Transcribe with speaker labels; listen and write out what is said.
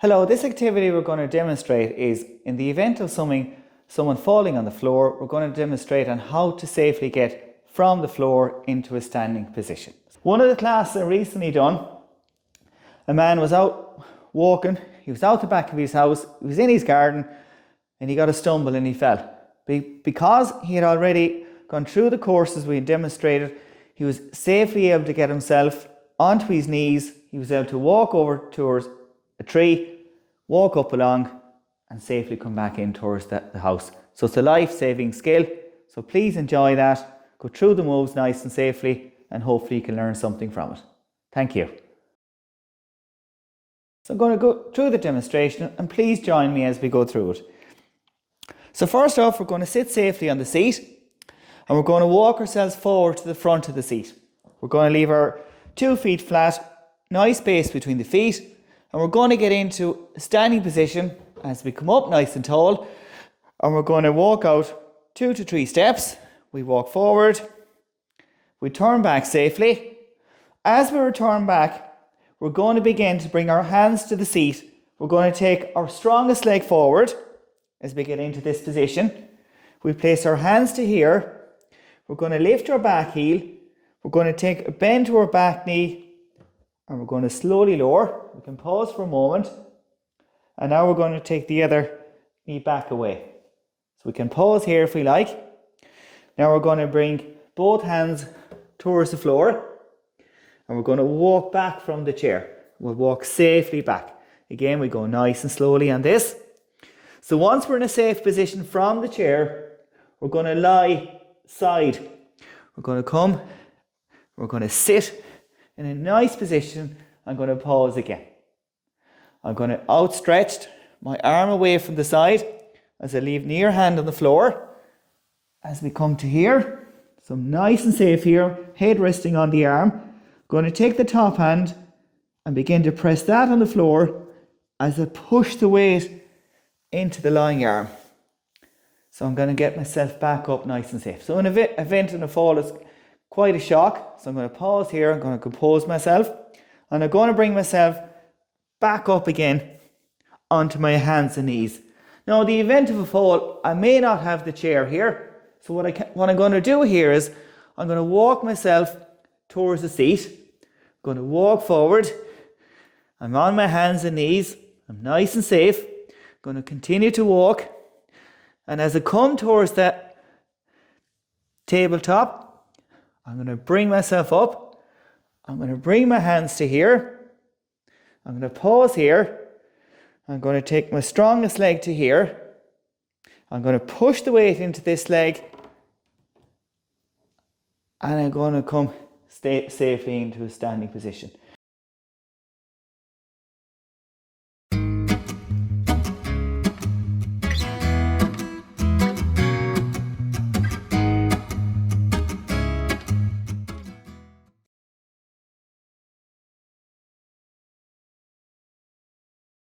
Speaker 1: Hello, this activity we're going to demonstrate is in the event of someone falling on the floor, we're going to demonstrate on how to safely get from the floor into a standing position. One of the classes I recently done, a man was out walking, he was out the back of his house, he was in his garden and he got a stumble and he fell. Because he had already gone through the courses we demonstrated, he was safely able to get himself onto his knees, he was able to walk over towards a tree, walk up along and safely come back in towards the house. So it's a life-saving skill. So please enjoy that, go through the moves nice and safely and hopefully you can learn something from it. Thank you. So I'm going to go through the demonstration and please join me as we go through it. So first off, we're going to sit safely on the seat and we're going to walk ourselves forward to the front of the seat. We're going to leave our 2 feet flat, nice space between the feet, and we're going to get into a standing position as we come up nice and tall, and we're going to walk out 2 to 3 steps. We walk forward, we turn back safely. As we return back, we're going to begin to bring our hands to the seat. We're going to take our strongest leg forward as we get into this position. We place our hands to here. We're going to lift our back heel. We're going to take a bend to our back knee and we're going to slowly lower. We can pause for a moment. And now we're going to take the other knee back away. So we can pause here if we like. Now we're going to bring both hands towards the floor and we're going to walk back from the chair. We'll walk safely back. Again, we go nice and slowly on this. So once we're in a safe position from the chair, we're going to lie side. We're going to come, we're going to sit in a nice position. I'm going to pause again. I'm going to outstretch my arm away from the side as I leave near hand on the floor. As we come to here, so I'm nice and safe here, head resting on the arm. Going to take the top hand and begin to press that on the floor as I push the weight into the lying arm. So I'm going to get myself back up nice and safe. So in an event in a fall, it's quite a shock. So I'm going to pause here, I'm going to compose myself and I'm going to bring myself back up again onto my hands and knees. Now in the event of a fall, I may not have the chair here. So what I'm going to do here is I'm going to walk myself towards the seat. I'm going to walk forward. I'm on my hands and knees. I'm nice and safe. I'm going to continue to walk. And as I come towards that tabletop, I'm going to bring myself up. I'm going to bring my hands to here. I'm going to pause here. I'm going to take my strongest leg to here. I'm going to push the weight into this leg. And I'm going to come safely into a standing position.